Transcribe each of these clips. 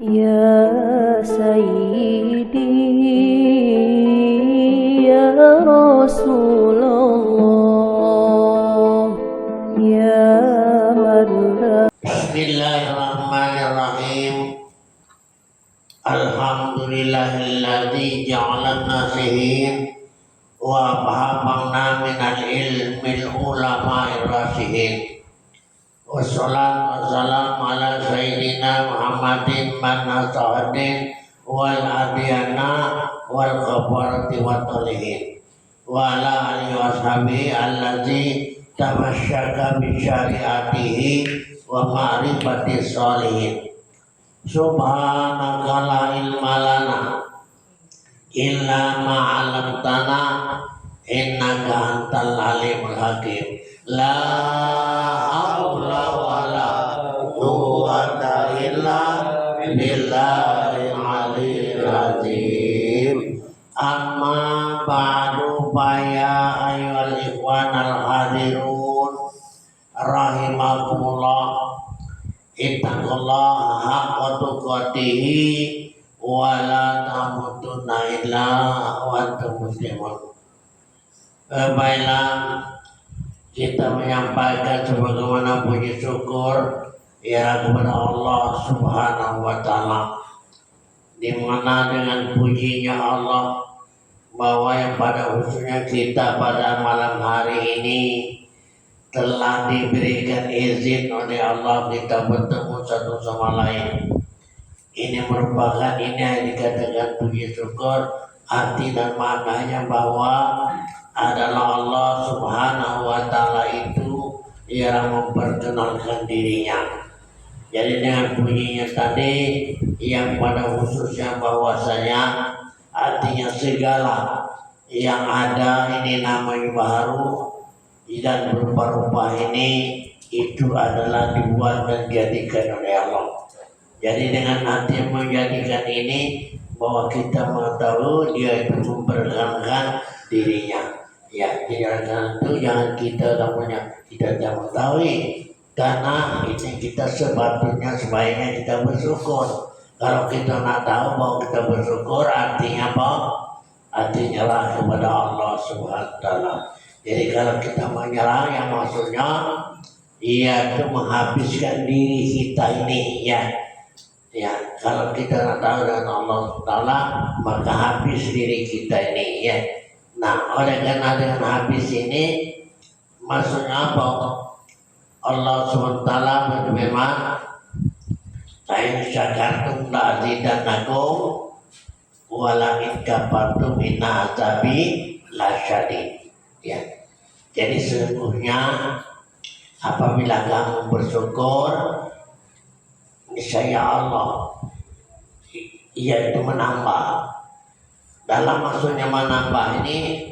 Ya Sayyidi Ya Rasulullah Ya Madura. Bismillahirrahmanirrahim. Alhamdulillahilladzi ja'alana nasihin wa bahabna minal ilmil ulama'ir rasihin. Wassalatu wassalamu ala sayyidina Muhammadin man nasahadin wal adiyana wal ghafarati wa talihin wa ala alihi wa sahbihi allazi tamasyaka bi syariatihi wa ma'rifati sholihin. Subhanaka la ilma lana illa ma 'allamtana innaka antal alimul hakim. La haula wala quwwata illa billahil aliyyil azim. Amma ba'du fa ya ayyuhal ikhwanal hadirun rahimakumullah. Ittaqullaha haqqa tuqatihi wa la tamutunna illa wa antum muslimun. Baiklah, kita menyampaikan sebagaimana puji syukur ya kepada Allah Subhanahu wa taala, di mana dengan pujinya Allah bahwa yang pada khususnya kita pada malam hari ini telah diberikan izin oleh Allah kita bertemu satu sama lain. Ini merupakan yang dikatakan puji syukur, arti dan maknanya bahwa adalah Allah Subhanahu wa taala itu yang memperkenalkan dirinya. Jadi dengan pujinya tadi yang pada khususnya bahwasanya artinya segala yang ada ini namanya baru dan berupa-rupa ini itu adalah dibuat dan dijadikan oleh Allah. Jadi dengan arti menjadikan ini bahwa kita mengetahui dia itu memperkenalkan dirinya. Ya, karena itu jangan kita namanya kita tidak mengetahui, karena ini kita sebetulnya sebaiknya kita bersyukur. Kalau kita nak tahu bahwa kita bersyukur artinya apa? Artinya lah kepada Allah Subhanahu wa taala. Jadi kalau kita menyerah yang maksudnya ia itu menghabiskan diri kita ini ya. Ya, kalau kita nak tahu dengan Allah Taala maka habis diri kita ini ya. Nah, oleh karena dengan habis ini maksudnya apa? Allah Subhanahu wa taala berfirman, "Lain syakartum la azidannakum wa la in kafartum inna azabi lasyadid." Ya. Jadi sesungguhnya apabila kamu bersyukur, niscaya Allah yaitu menambah. Dalam maksudnya menambah ini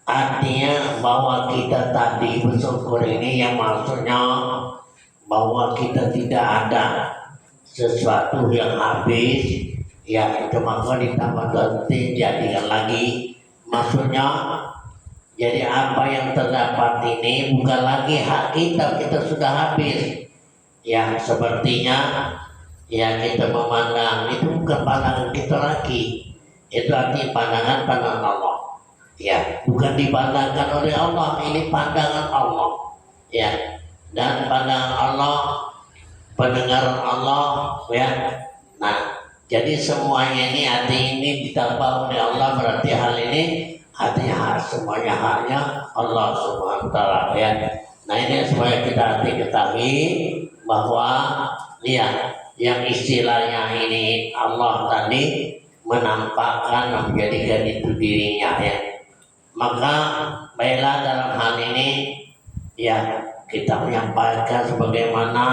artinya bahwa kita tadi bersyukur ini yang maksudnya bahwa kita tidak ada sesuatu yang habis, ya itu maka ditambah ganti jadikan lagi. Maksudnya jadi apa yang terdapat ini bukan lagi hak kita sudah habis. Ya sepertinya ya kita memandang itu bukan pandangan kita lagi. Itu arti pandangan Allah. Ya, bukan dipandangkan oleh Allah, ini pandangan Allah. Ya. Dan pandangan Allah, pendengaran Allah, ya. Nah, jadi semuanya ini arti ini ditambah oleh Allah, berarti hal ini artinya semuanya haknya Allah Subhanahu wa taala ya. Nah, ini supaya kita ketahui bahwa ya yang istilahnya ini Allah tadi menampakkan menjadikan itu dirinya ya. Maka baiklah dalam hal ini ya kita menyampaikan sebagaimana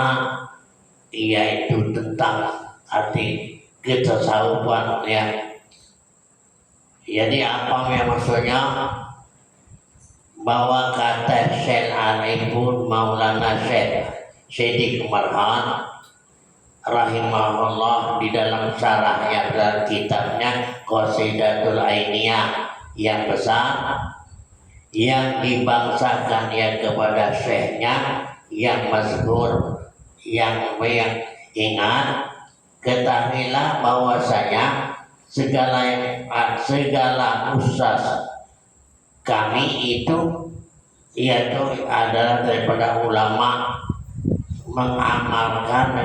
yaitu tentang arti ketasawufan ya. Jadi apa yang maksudnya bahwa kata Syekh Arifun Maulana Syekh Siddiq Marhan rahimahullah di dalam syarahnya dalam kitabnya Qasidatul Ainiyah yang besar yang dibangsakan ya kepada syekhnya yang masyhur yang ingat ketahuilah bahwasanya segala usaha kami itu adalah daripada ulama mengamalkan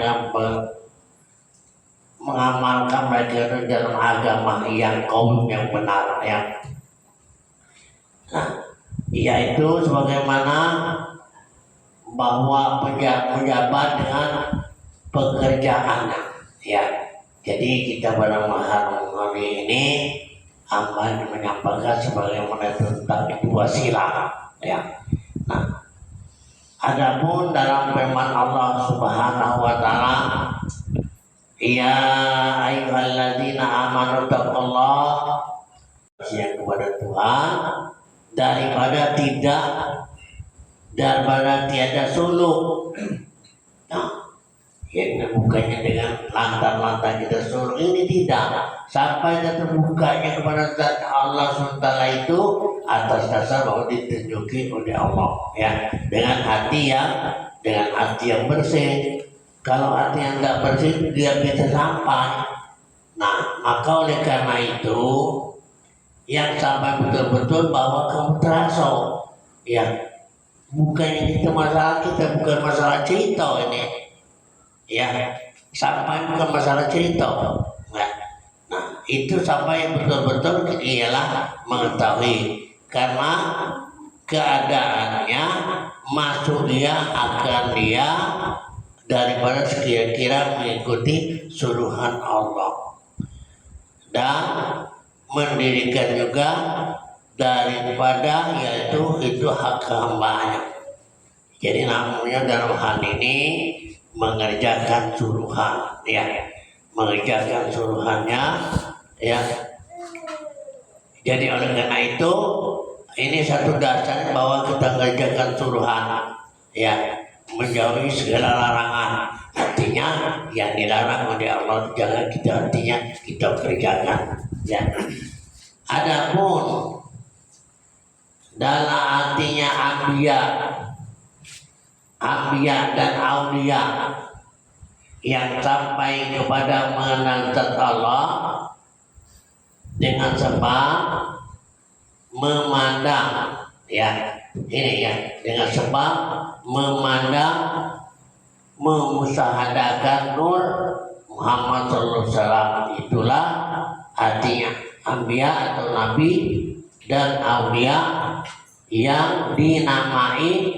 mereka itu dalam agama yang kaum yang benar ya. Nah, yaitu sebagaimana bahwa pejabat dengan pekerjaannya ya. Jadi kita pada malam hari ini akan menyampaikan sebagaimana tentang itu wasilah ya. Nah, adapun dalam firman Allah Subhanahu wa taala, ya ayyuhalladzina amanu taqullaha, yang kepada Tuhan daripada tiada suluk. Nah, yang terbukanya dengan lantar-lantar kita suruh ini tidak sampai terbukanya kepada Allah SWT itu atas dasar bahwa ditunjuki oleh Allah ya, dengan hati yang bersih. Kalau hati yang tidak bersih dia bisa sampai. Nah, maka oleh karena itu yang sampai betul-betul bahwa kamu terasa ya, bukannya kita bukan masalah cerita ini ya, sampai bukan masalah cerita. Nah, itu sampai betul-betul ialah mengetahui, karena keadaannya masuk akan dia daripada sekira-kira mengikuti suruhan Allah dan mendirikan juga daripada itu hak hambanya. Jadi namanya dalam hal ini mengerjakan suruhan ya, mengerjakan suruhannya ya. Jadi oleh karena itu ini satu dasar bahwa kita mengerjakan suruhan ya, menjauhi segala larangan. Artinya yang dilarang oleh Allah jangan kita kerjakan ya. Adapun dalam artinya Anbiya dan Aulia yang sampai kepada mengenal zat Allah dengan sebab memandang ya, ini ya, dengan sebab memandang, memusahadakan nur Muhammad SAW. Itulah artinya Anbiya atau Nabi dan Aulia yang dinamai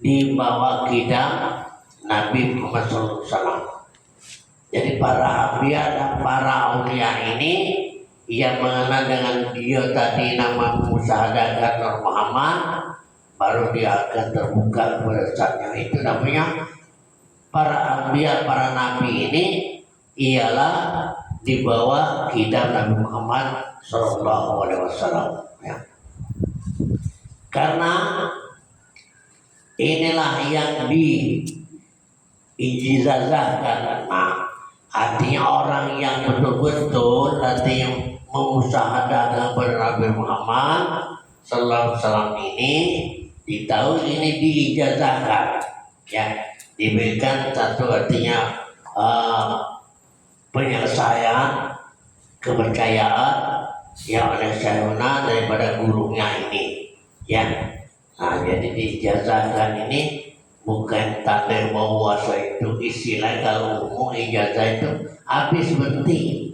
di bawah kidam Nabi Muhammad SAW. Jadi para Anbiya dan para Aulia ini yang mengenal dengan dia tadi nama musahadakan Nur Muhammad, baru dia akan terbuka kepada zatnya. Itu namanya para Anbiya, para Nabi ini ialah di bawah kidam Nabi Muhammad SAW ya. Karena inilah yang diijazahkan. Nah, artinya orang yang betul-betul artinya memusahadakan kepada Nabi Muhammad Sallallahu Alaihi Wasallam ini ditahu ini diijazahkan ya, diberikan satu artinya penyelesaian kepercayaan yang oleh Syekhuna daripada gurunya ini ya. Nah, jadi diijazahkan ini bukan takdir bahwa itu istilah kalau umum ijazah itu habis berhenti.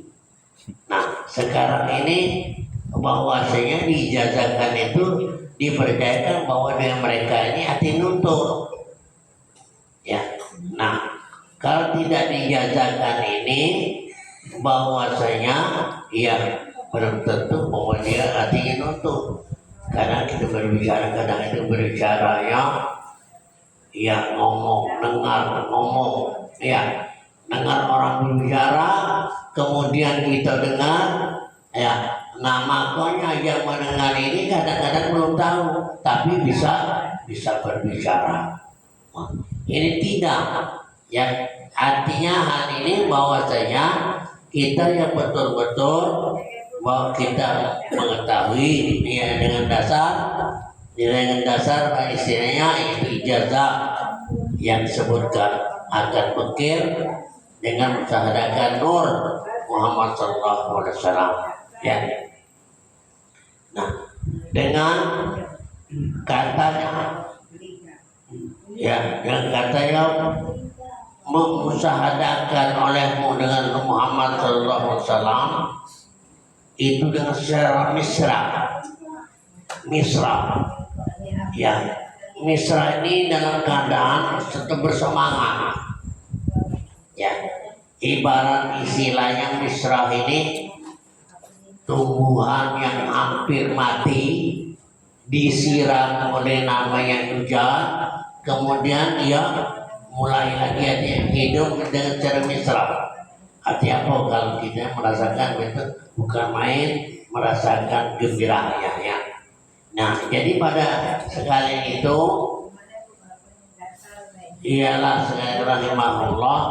Nah, sekarang ini bahwasanya diijazahkan itu dipercayakan bahwa dengan mereka ini hati nuntut ya. Nah, kalau tidak diijazahkan ini bahwasanya ya belum tentu bahwa dia hatinya nuntut. Karena kita berbicara, kadang itu berbicaranya ya dengar orang berbicara, kemudian kita dengar ya. Nah, makanya yang mendengar ini kadang-kadang belum tahu, tapi bisa berbicara. Ini tidak ya, artinya hal ini bahwasanya kita yang betul-betul bahwa kita mengetahui ya, dengan dasar istilahnya itu ijazah yang disebutkan akan bekir dengan mensyahadakan nur Muhammad sallallahu alaihi wasallam. Ya. Nah, dengan katanya mengusahakan olehmu dengan Muhammad sallallahu alaihi wasallam itu dengan secara misra. Ya, misra ini dalam keadaan tetap bersemangat. Ya, ibarat istilahnya misra ini tumbuhan yang hampir mati disiram oleh namanya hujan, kemudian dia mulai lagi hidup dengan cara misra. Artinya apa? Kalau kita merasakan itu bukan main, merasakan gembiranya ya. Nah, jadi pada sekali itu ialah sekali rahimahullah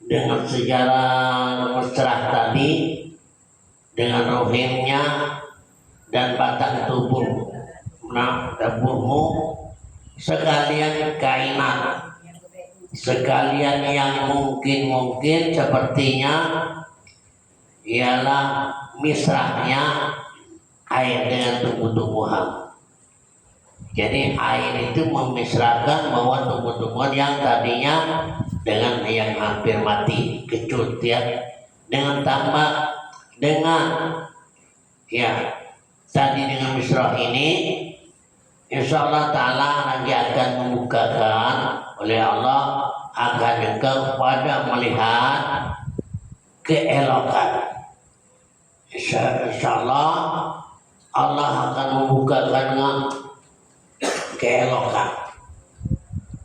dengan sejarah mesra tadi, dengan rohimnya dan batang tubuh, tubuhmu sekalian kainat, sekalian yang mungkin sepertinya ialah misrahnya air dengan tumbuh-tumbuhan. Jadi air itu memisrahkan bahwa tumbuh-tumbuhan yang tadinya dengan yang hampir mati, kecut ya, dengan tambah dengan ya tadi dengan misrah ini, insya Allah Ta'ala nanti akan membukakan oleh Allah akan engkau pada melihat keelokan. Insya Allah Allah akan membukakan dengan keelokan,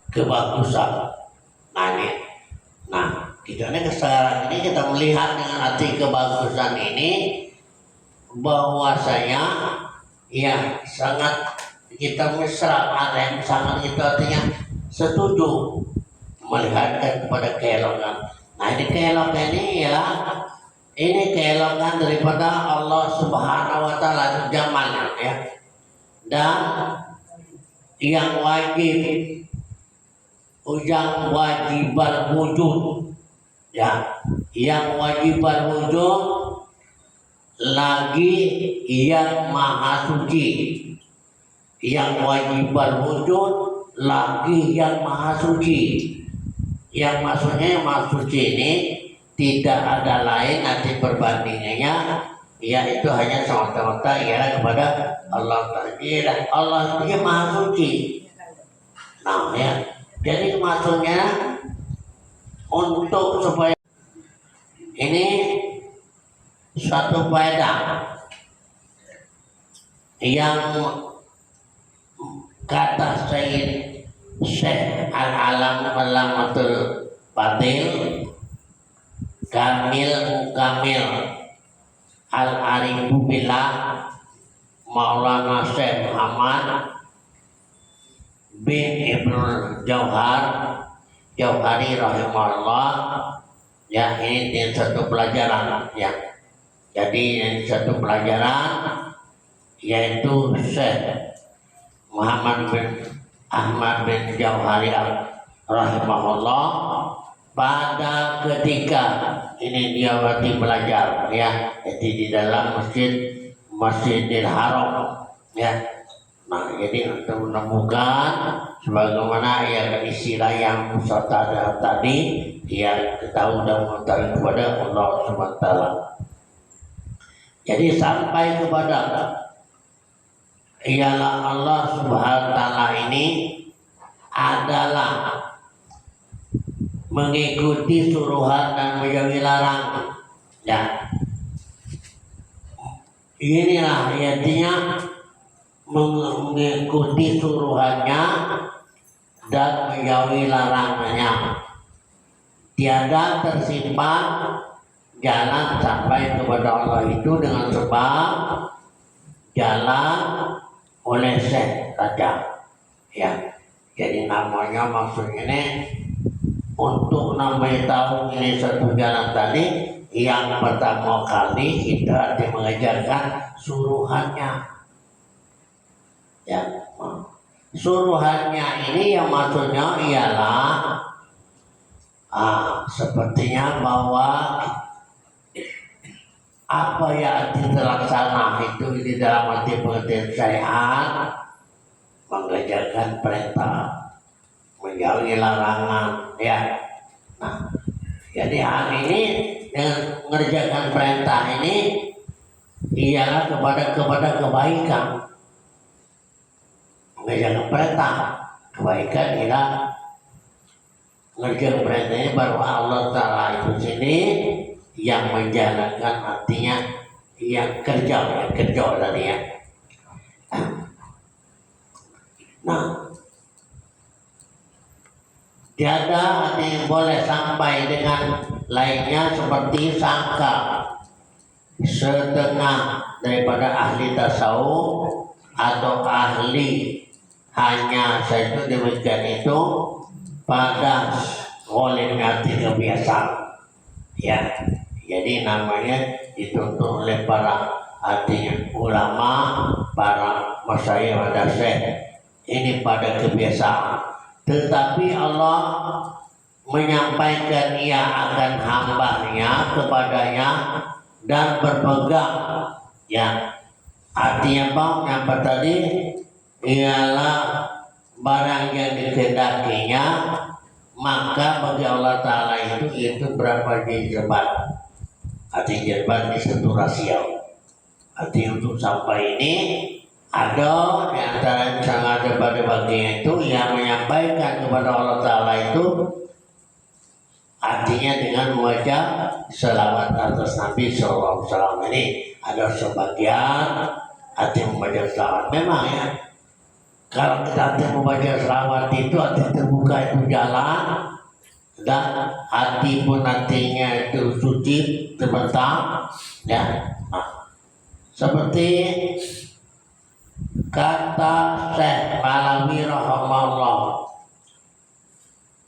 kebagusan. Nah, kita sekarang ini kita melihat dengan hati kebagusan ini bahwasanya ya sangat kita mesra, ada yang sangat kita artinya setuju melihatkan kepada keelokan. Nah, ini keelokan ini ya, ini keelokan daripada Allah Subhanahu wa Ta'ala jamalnya ya. Dan yang wajiban wujud ya, yang wajiban wujud lagi yang maha suci, yang wajiban wujud lagi yang maha suci. Yang maksudnya yang maha suci ini tidak ada lain nanti perbandingannya, yaitu hanya semata-mata ialah kepada Allah Ta'ala. Allah itu maha suci. Nah ya, jadi maksudnya untuk supaya ini suatu faedah yang kata Syekh Al-Alam Alamatul Fadil Kamil Al-Arifu Billah Maulana Syekh Muhammad bin Ibnul Jauhari rahimahullah ya. Ini satu pelajaran ya. Jadi ini satu pelajaran yaitu Syekh Muhammad bin Ahmad bin Jauhari rahimahullah pada ketika ini dia berarti belajar ya, jadi di dalam Masjidil Haram ya. Nah, jadi untuk menemukan sebagaimana ya istilah yang musyawarah tadi dia ketahui dan mengetahui kepada Allah Subhanahu wa Ta'ala. Jadi sampai kepada ialah Allah Subhanahu wa Ta'ala ini adalah mengikuti suruhan dan menjauhi larangan ya. Inilah artinya mengikuti suruhannya dan menjauhi larangannya. Tiada tersimpan jalan sampai kepada Allah itu dengan sebab jalan oleh Syekh saja ya. Jadi namanya maksudnya ini untuk namanya tahu ini satu jalan tadi, yang pertama kali kita mengajarkan suruhannya ya. Suruhannya ini yang maksudnya ialah Sepertinya bahwa apa yang terlaksana itu di dalam arti pengertian syariat mengerjakan perintah, menjauhi larangan, ya. Nah, jadi hal ini dengan mengerjakan perintah ini ialah kepada kebaikan. Mengerjakan perintah kebaikan ialah mengerjakan perintah ini baru Allah Ta'ala itu sini yang menjalankan, artinya yang kerja tadi ya. Nah, tiada ada yang boleh sampai dengan lainnya seperti sangka setengah daripada ahli tasawuf atau ahli hanya saja demikian itu pada oleh arti kebiasaan, ya. Jadi namanya dituntut oleh para artinya ulama, para masyayikh pada ini pada kebiasaan. Tetapi Allah menyampaikan ia akan hambanya kepadanya dan berpegang, ya. Artinya apa tadi ialah barang yang dikehendakinya, maka bagi Allah Ta'ala itu berapa jilbab. Arti jilbab itu satu rasio. Arti untuk sampai ini ada di antara yang sangat pada bagian itu yang menyampaikan kepada Allah Ta'ala itu artinya dengan membaca selawat atas Nabi SAW. Ini ada sebagian arti membaca selawat. Memang ya, kalau kita arti membaca selawat itu arti terbuka itu jalan, dan hati pun artinya itu suci terbentang, ya. Nah, seperti kata Syekh Malawi rahimahullah,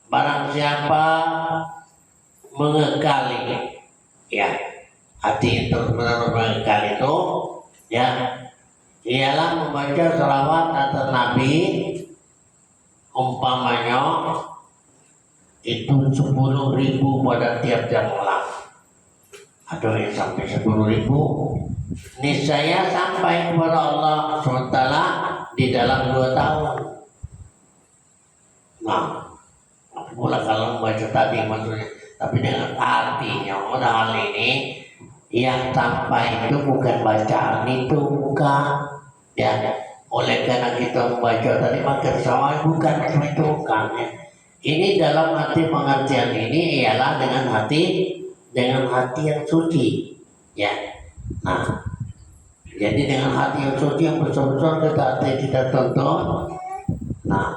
barang siapa mengekali, ya, hati terus-menerus mengekali itu, ya, ialah membaca selawat atas Nabi umpamanya itu 10.000 pada tiap-tiap malam. Ada yang sampai 10.000. Niscaya sampai kepada Allah SWT di dalam 2 tahun. Nah, pula kalau membaca tadi maksudnya, tapi dengan artinya pada hal ini yang sampai itu bukan bacaan itu, bukan, ya. Oleh karena kita membaca tadi maka sama bukan itu, bukan, ya. Ini dalam arti pengertian ini ialah dengan hati yang suci, ya. Nah, jadi dengan hati yang suci yang betul-betul kita tonton. Nah,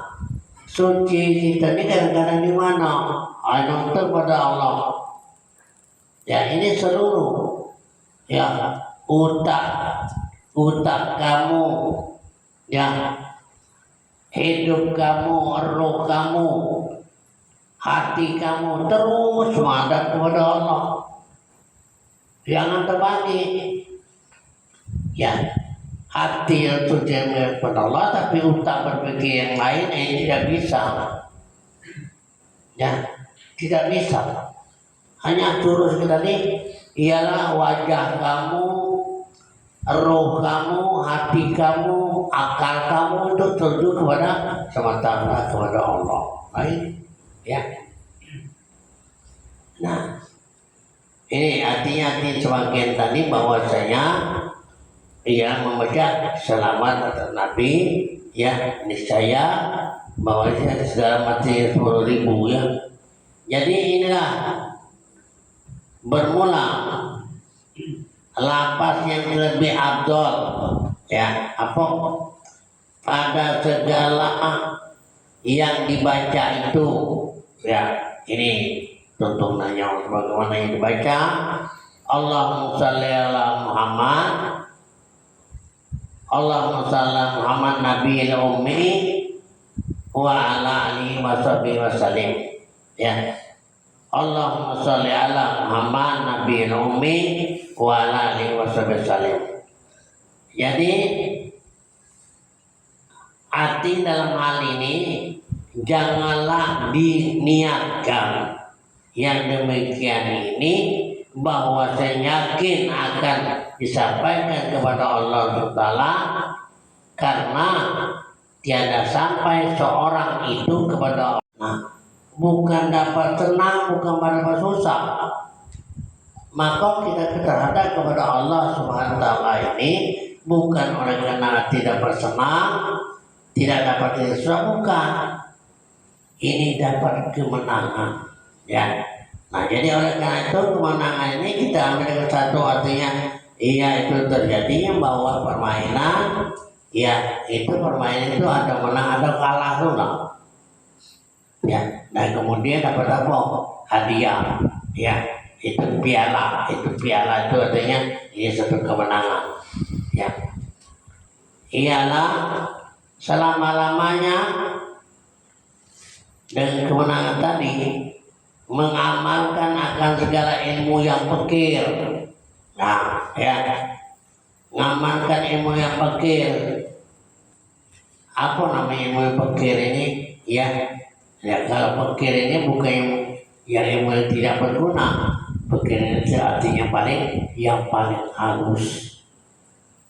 suci kita ini kadang-kadang di mana? Nonton pada Allah. Ya, ini seluruh, ya, utak kamu, ya, hidup kamu, roh kamu, hati kamu terus menghadap kepada Allah. Jangan terbagi, ya. Hati yang suci kepada Allah, tapi utak berpikir yang lain ini tidak bisa, ya, tidak bisa. Hanya terus tadi ialah wajah kamu, roh kamu, hati kamu, akal kamu itu tertuju kepada semata-mata kepada Allah. Baik, ya. Nah, ini artinya sebagian tadi bahwasanya ia membaca selawat atas Nabi, ya, niscaya bahwasanya segala mati 10.000, ya. Jadi inilah bermula lapas yang lebih abdol, ya, apa pada segala yang dibaca itu, ya. Ini tuntunannya bagaimana yang dibaca. Allahumma shalli ala Muhammad, Allahumma shalli ala Muhammad nabiyil ummi wa ala alihi wasallim, ya. Allahumma sholli ala Muhammad nabiyil ummi wa ala alihi wasallam. Jadi arti dalam hal ini janganlah diniatkan yang demikian ini bahwa saya yakin akan disampaikan kepada Allah SWT, karena tiada sampai seorang itu kepada Allah. Nah, bukan dapat senang, bukan dapat susah. Maka kita terhadap kepada Allah Subhanahu wa taala ini bukan oleh karena tidak bersenang, tidak dapat susah, bukan. Ini dapat kemenangan, ya. Nah, jadi oleh karena itu kemenangan ini kita ambil dengan satu artinya, iya itu terjadi bahwa permainan, ya itu permainan itu ada menang ada kalah dulu, ya. Dan kemudian dapat apa? Hadiah, ya. Itu piala itu artinya ini satu kemenangan, ya. Ialah selama-lamanya dengan kemenangan tadi mengamalkan akan segala ilmu yang fakir. Nah, ya, mengamalkan ilmu yang fakir. Apa namanya ilmu yang fakir ini? Ya, kalau fakir ini bukan ilmu yang tidak berguna. Fakir ini artinya yang paling halus.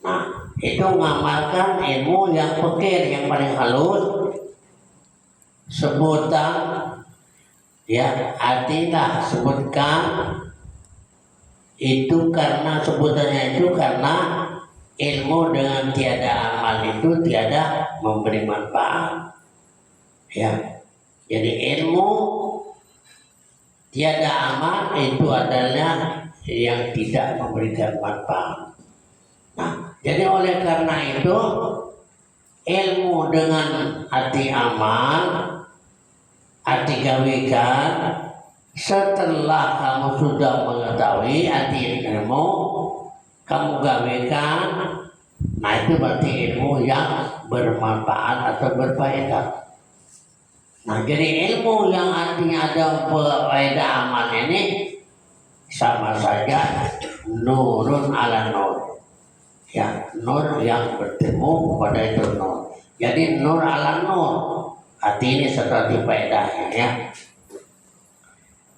Nah, itu mengamalkan ilmu yang fakir, yang paling halus. Sebutan, ya, artinya sebutkan itu karena sebutannya itu karena ilmu dengan tiada amal itu tiada memberi manfaat, ya. Jadi ilmu tiada amal itu adalah yang tidak memberikan manfaat. Nah, jadi oleh karena itu ilmu dengan arti amal, arti gawikan, setelah kamu sudah mengetahui arti ilmu, kamu gawikan, nah itu berarti ilmu yang bermanfaat atau berfaedah. Nah, jadi ilmu yang artinya ada faedah amal ini sama saja nurun ala nur, ya, nur yang bertemu pada itu nur. Jadi nur ala nur, arti ini seperti faedahnya, ya.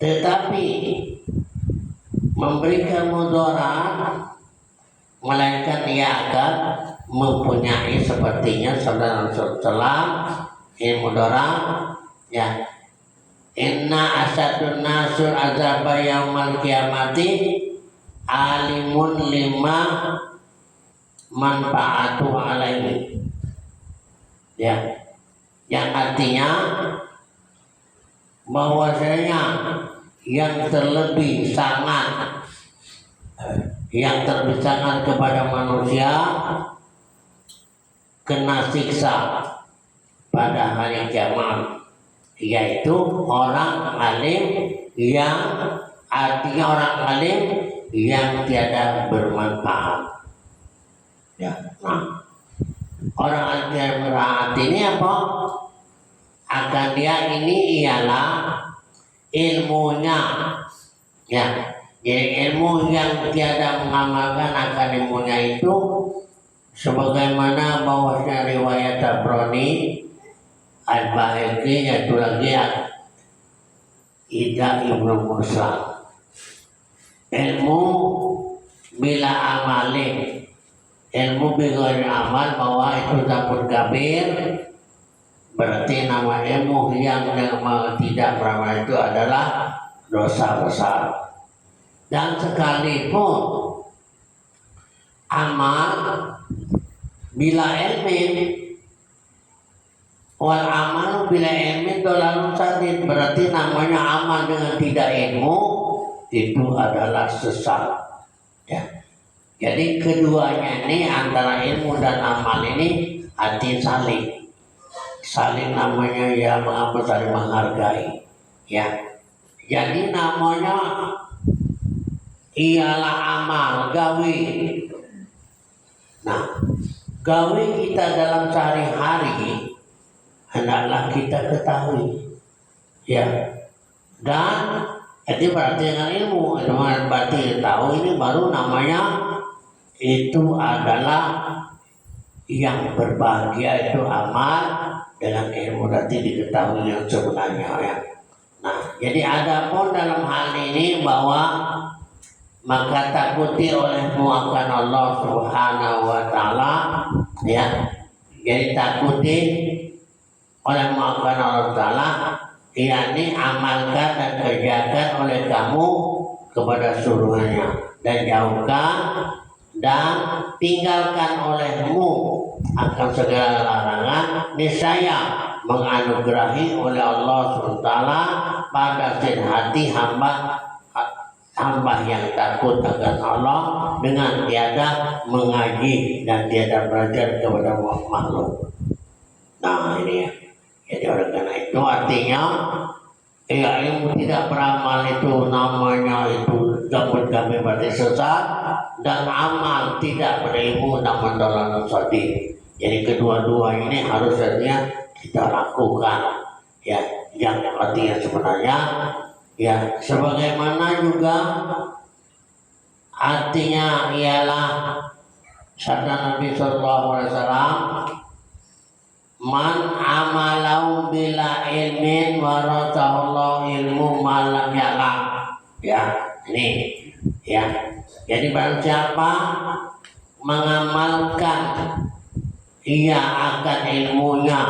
Tetapi memberikan mudarat melainkan ia akan mempunyai sepertinya saudara-saudara ilmu mudarat, ya. Inna asadun nasur azaba yaumal kiamati alimun lima manfaatu alaihi, ya, yang artinya bahwasanya yang terlebih sangat kepada manusia kena siksa pada hari kiamat, yaitu orang alim yang artinya orang alim yang tiada bermanfaat, ya. Nah, orang alim yang bermanfaat ini apa? Akan dia ini ialah ilmunya, ya. Jadi ilmu yang tiada mengamalkan akan ilmunya itu sebagaimana bahwasanya riwayat Tabrani Al-Bahiki, yaitu lagi Ida Ibnu Mursal, ilmu bila amalin, ilmu bila amal bahwa itu dapur kabir, berarti nama ilmu yang tidak beramal itu adalah dosa besar. Dan sekalipun amal bila ilmin wal amal bila ilmin dolalun sadid, berarti namanya amal dengan tidak ilmu itu adalah sesat, ya. Jadi keduanya ini antara ilmu dan amal ini arti saling namanya, ya, mengampun, saling menghargai, ya. Jadi namanya ialah amal gawi. Nah, gawi kita dalam sehari-hari hendaklah kita ketahui, ya. Dan itu berarti dengan ilmu berarti tahu ini baru namanya itu adalah yang berbahagia itu amal dengan ilmu, nanti diketahui yang sebenarnya, ya. Nah, jadi adapun dalam hal ini bahwa maka takuti olehmu akan Allah Subhanahu wa taala, ya. Jadi takuti olehmu akan Allah taala, yakni amalkan dan kerjakan oleh kamu kepada suruhannya, dan jauhkan dan tinggalkan olehmu akan segala larangan, niscaya menganugerahi oleh Allah SWT pada hati hamba yang takut akan Allah dengan tiada mengaji dan tiada belajar kepada makhluk. Nah ini ya. Jadi oleh karena itu artinya ilmu tidak beramal itu namanya itu gabut-gabut berarti sesat, dan amal tidak berilmu namun dalam sadi. Jadi kedua-dua ini harusnya kita lakukan, ya, yang artinya sebenarnya ya sebagaimana juga artinya ialah sabda Nabi Sallallahu Alaihi Wasallam, man amalau bila ilmin waratahullahu ilmu malam ya'lam. Ya, ini ya. Jadi barang siapa mengamalkan ia akan ilmunya,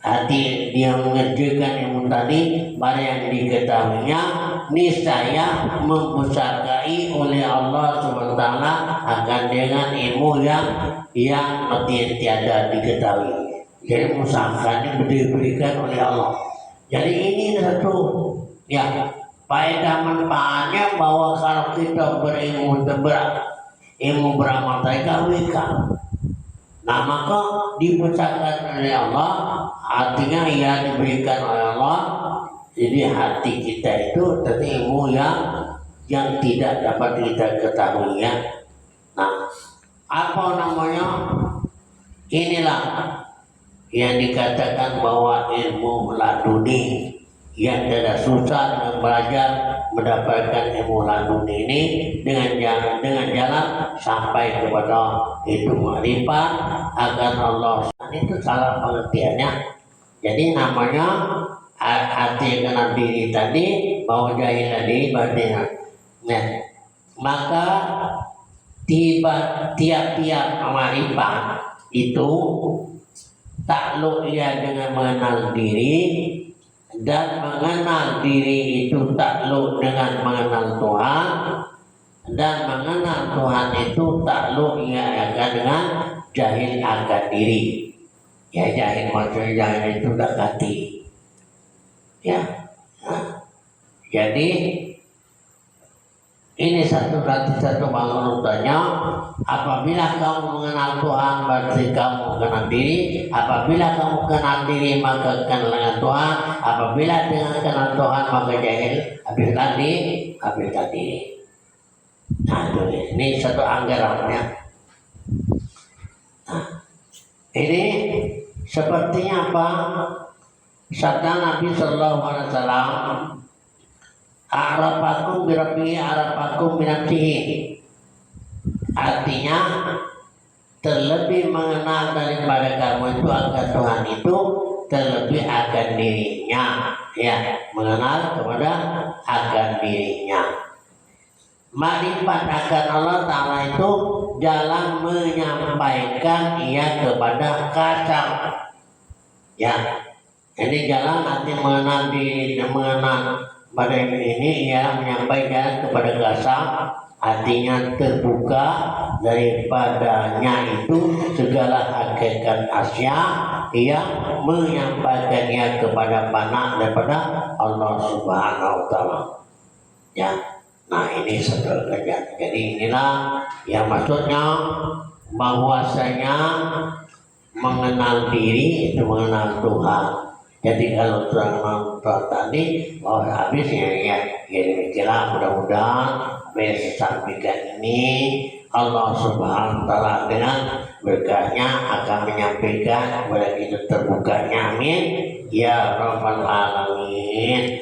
hati dia mengerjakan ilmu tadi pada yang diketahuinya, niscaya membesarkai oleh Allah SWT akan dengan ilmu yang tiada diketahui. Jadi usahakan diberikan oleh Allah. Jadi ini satu ya faedah manfaatnya, bahwa kalau kita berilmu ilmu beramal kawika, nah maka dibesarkan oleh Allah, artinya ia diberikan oleh Allah. Jadi hati kita itu tadi ilmu yang tidak dapat kita ketahui, ya. Nah, apa namanya? Inilah yang dikatakan bahwa ilmu laduni, yang tidak susah dengan belajar mendapatkan ilmu laduni ini dengan jalan sampai kepada itu ma'rifat agar Allah. Itu salah pengertiannya. Jadi namanya hati kenal diri tadi, bahwa jahil tadi batinnya. Nah, maka tiap-tiap ma'rifat itu takluk ia dengan mengenal diri, dan mengenal diri itu takluk dengan mengenal Tuhan, dan mengenal Tuhan itu takluk ia akan dengan jahil akan diri. Ya, jahil maksudnya jahil itu dekati, ya. Nah, jadi ini satu bangunannya. Apabila kamu mengenal Tuhan, berarti kamu mengenal diri. Apabila kamu kenal diri, maka kenal Tuhan. Apabila dengan kenal Tuhan, maka jahil habiskan diri. Nah, ini satu anggarannya. Nah, ini sepertinya apa? Sabda Nabi Sallallahu Alaihi Wasallam, Arafakum birabbihi arafakum binafsihi. Artinya terlebih mengenal daripada kamu itu akan Tuhan itu terlebih akan dirinya, ya, mengenal kepada akan dirinya. Makrifat akan Allah Ta'ala itu jalan menyampaikan ia kepada kasar, ya. Ini jalan nanti mengenal diri dan mengenal pada ini ia menyampaikan kepada kasar, artinya terbuka daripadanya itu segala hakikat asya, ia menyampaikannya kepada panak daripada Allah Subhanahu wa Ta'ala, ya. Nah, ini satu kerjaan. Jadi inilah yang maksudnya bahwasanya mengenal diri itu mengenal Tuhan. Jadi kalau Tuhan mengenal tadi, oh habis ya kira mudah-mudahan sampaikan ini Allah Subhanahu wa Ta'ala dengan berkahnya akan menyampaikan kepada kita terbukanya, amin ya rabbal alamin.